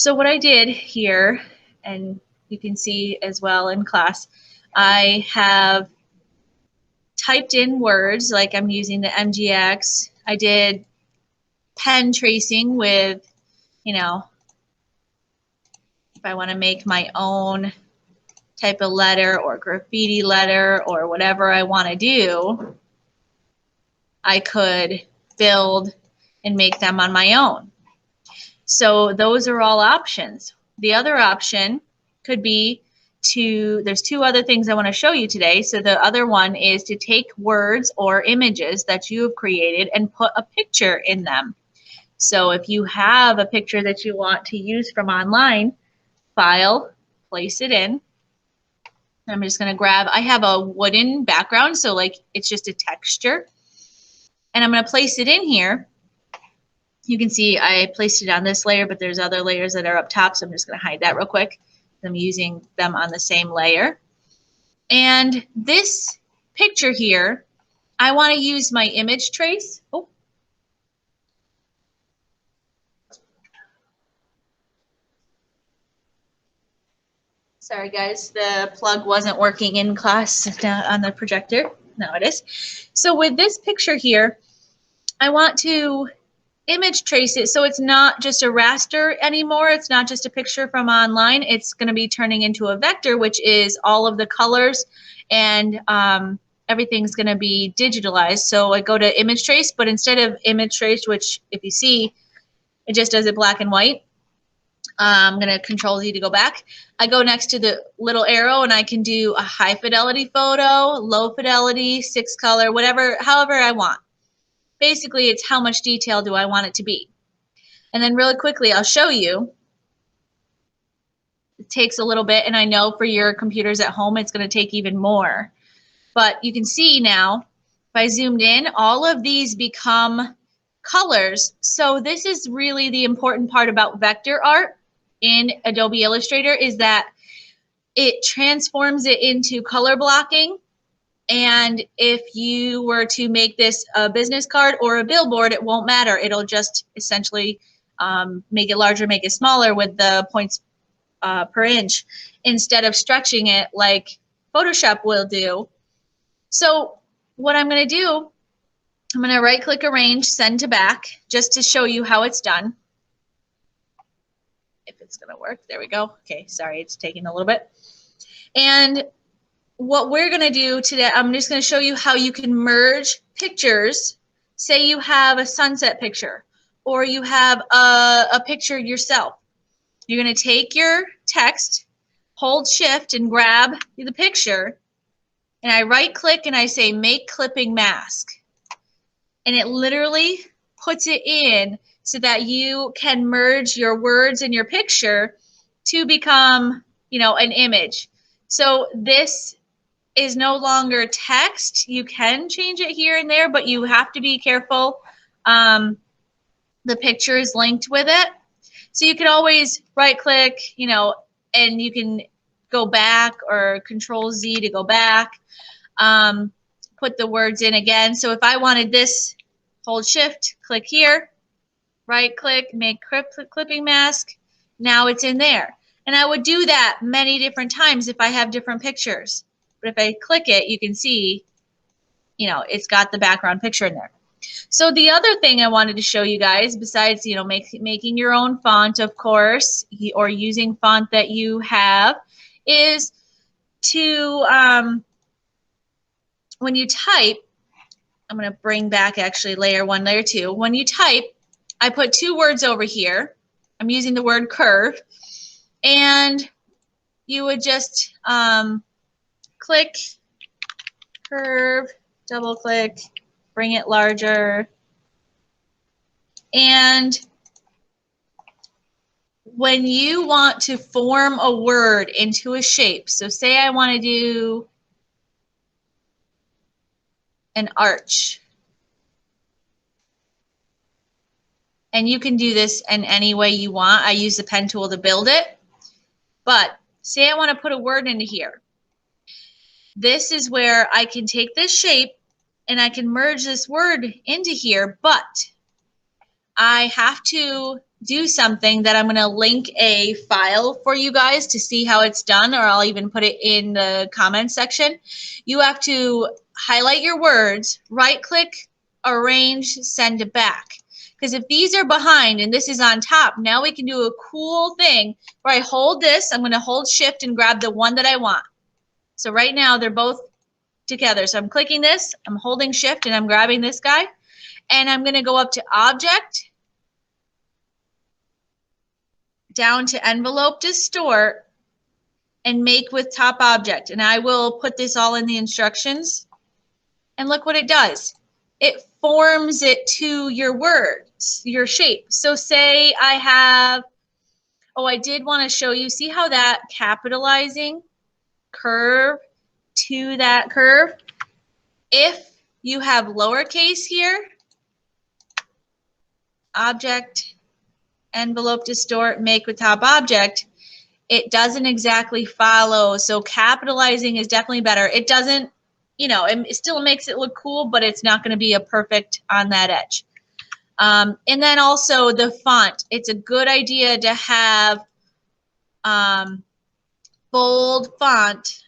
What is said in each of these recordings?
So what I did here, and you can see as well in class, I have typed in words like I'm using the MGX. I did pen tracing with, you know, if I want to make my own type of letter or graffiti letter or whatever I want to do, I could build and make them on my own. So those are all options. The other option could be there's two other things I want to show you today. So the other one is to take words or images that you have created and put a picture in them. So if you have a picture that you want to use from online, file, place it in. I'm just going to grab, I have a wooden background, so like it's just a texture. And I'm going to place it in here. You can see I placed it on this layer, but there's other layers that are up top, so I'm just going to hide that real quick. I'm using them on the same layer. And this picture here, I want to use my image trace. Oh. Sorry guys, the plug wasn't working in class on the projector. Now it is. So with this picture here, I want to image trace it so it's not just a raster anymore. It's not just a picture from online. It's going to be turning into a vector, which is all of the colors, and everything's going to be digitalized. So I go to image trace, but instead of image trace, which if you see, it just does it black and white. I'm going to Control Z to go back. I go next to the little arrow and I can do a high fidelity photo, low fidelity, 6 color, whatever, however I want. Basically, it's how much detail do I want it to be. And then really quickly, I'll show you. It takes a little bit, and I know for your computers at home, it's going to take even more. But you can see now, if I zoomed in, all of these become colors. So this is really the important part about vector art in Adobe Illustrator, is that it transforms it into color blocking. And if you were to make this a business card or a billboard, it won't matter. It'll just essentially make it larger, make it smaller with the points per inch, instead of stretching it like Photoshop will do. So what I'm going to do, I'm going to right-click Arrange, Send to Back, just to show you how it's done. If it's going to work. There we go. Okay, sorry, it's taking a little bit. And what we're going to do today, I'm just going to show you how you can merge pictures. Say you have a sunset picture, or you have a picture yourself. You're going to take your text, hold Shift, and grab the picture, and I right-click and I say Make Clipping Mask. And it literally puts it in so that you can merge your words and your picture to become, you know, an image. So this is no longer text. You can change it here and there, but you have to be careful. The picture is linked with it. So you can always right click, you know, and you can go back, or Control Z to go back, put the words in again. So if I wanted this, hold Shift, click here, right click, make clipping mask. Now it's in there. And I would do that many different times if I have different pictures. But if I click it, you can see, you know, it's got the background picture in there. So the other thing I wanted to show you guys, besides, you know, making your own font, of course, or using font that you have, is to, when you type, I'm going to bring back actually layer 1, layer 2. When you type, I put 2 words over here. I'm using the word curve. And you would just click curve, double click, bring it larger. And when you want to form a word into a shape, so say I want to do an arch. And you can do this in any way you want. I use the pen tool to build it. But say I want to put a word into here. This is where I can take this shape and I can merge this word into here, but I have to do something that I'm going to link a file for you guys to see how it's done, or I'll even put it in the comments section. You have to highlight your words, right click, arrange, send to back. Because if these are behind and this is on top, now we can do a cool thing where I hold this, I'm going to hold shift and grab the one that I want. So right now they're both together. So I'm clicking this, I'm holding shift, and I'm grabbing this guy. And I'm going to go up to object, down to envelope distort, and make with top object. And I will put this all in the instructions. And look what it does. It forms it to your words, your shape. So say I have, oh, I did want to show you, see how that capitalizing curve to that curve? If you have lowercase here, object, envelope distort, make with top object, it doesn't exactly follow. So capitalizing is definitely better. It doesn't, you know, it still makes it look cool, but it's not going to be a perfect on that edge. And then also the font. It's a good idea to have bold font,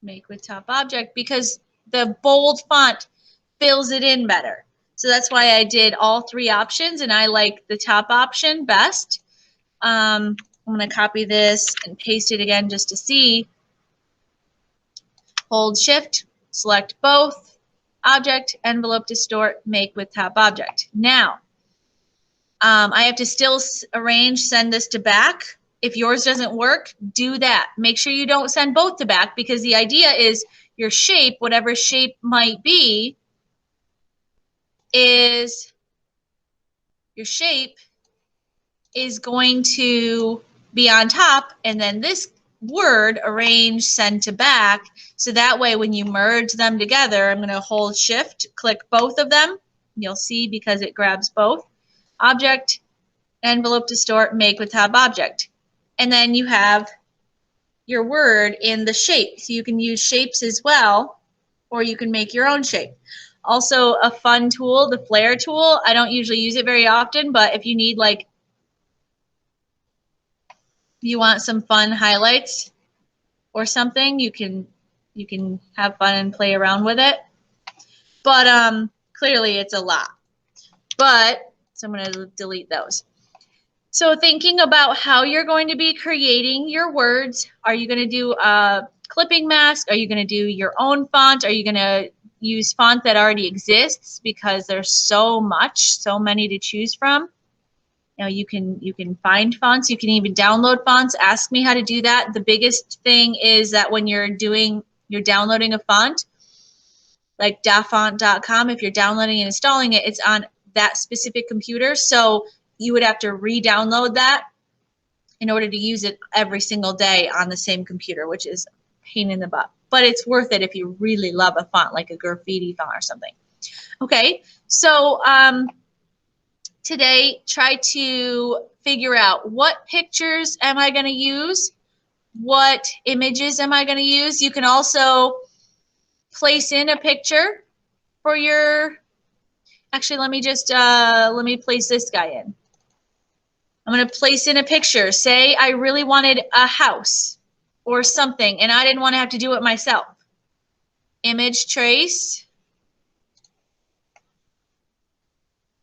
make with top object, because the bold font fills it in better. So that's why I did all three options, and I like the top option best. I'm going to copy this and paste it again just to see. Hold shift, select both, object, envelope distort, make with top object. Now, I have to still arrange, send this to back. If yours doesn't work, do that. Make sure you don't send both to back, because the idea is your shape, whatever shape might be, is your shape is going to be on top, and then this word, arrange, send to back. So that way when you merge them together, I'm going to hold shift, click both of them. You'll see because it grabs both. Object, envelope distort, make with top object. And then you have your word in the shape. So you can use shapes as well, or you can make your own shape. Also a fun tool, the flare tool. I don't usually use it very often, but if you need, like, you want some fun highlights or something, you can have fun and play around with it. But clearly it's a lot. But so I'm going to delete those. So thinking about how you're going to be creating your words, are you going to do a clipping mask? Are you going to do your own font? Are you going to use font that already exists? Because there's so many to choose from. You know, you can find fonts. You can even download fonts. Ask me how to do that. The biggest thing is that when you're downloading a font, like dafont.com, if you're downloading and installing it, it's on that specific computer. So you would have to re-download that in order to use it every single day on the same computer, which is a pain in the butt. But it's worth it if you really love a font, like a graffiti font or something. Okay, so today, try to figure out what pictures am I going to use, what images am I going to use. You can also place in a picture for your, actually let me just, let me place this guy in. I'm going to place in a picture. Say I really wanted a house or something and I didn't want to have to do it myself. Image trace.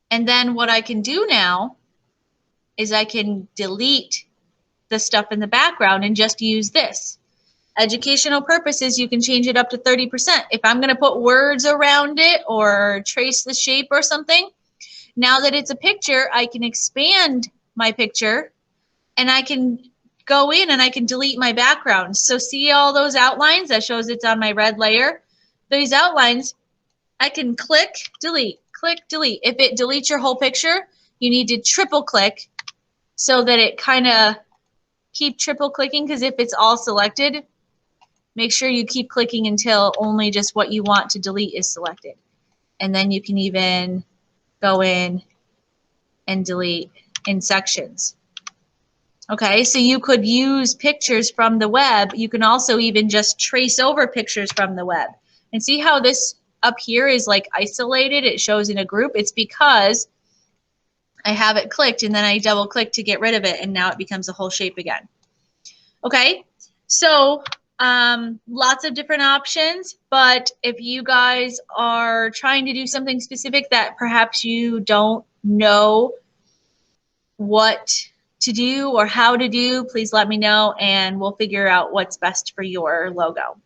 And then what I can do now is I can delete the stuff in the background and just use this. Educational purposes, you can change it up to 30%. If I'm going to put words around it or trace the shape or something, now that it's a picture, I can expand my picture and I can go in and I can delete my background. So see all those outlines? That shows it's on my red layer. These outlines, I can click, delete, click, delete. If it deletes your whole picture, you need to triple click so that it kind of keep triple clicking, because if it's all selected, make sure you keep clicking until only just what you want to delete is selected. And then you can even go in and delete in sections. Okay, so you could use pictures from the web. You can also even just trace over pictures from the web. And see how this up here is like isolated? It shows in a group. It's because I have it clicked and then I double click to get rid of it, and now it becomes a whole shape again. Okay, so lots of different options, but if you guys are trying to do something specific that perhaps you don't know what to do or how to do, please let me know and we'll figure out what's best for your logo.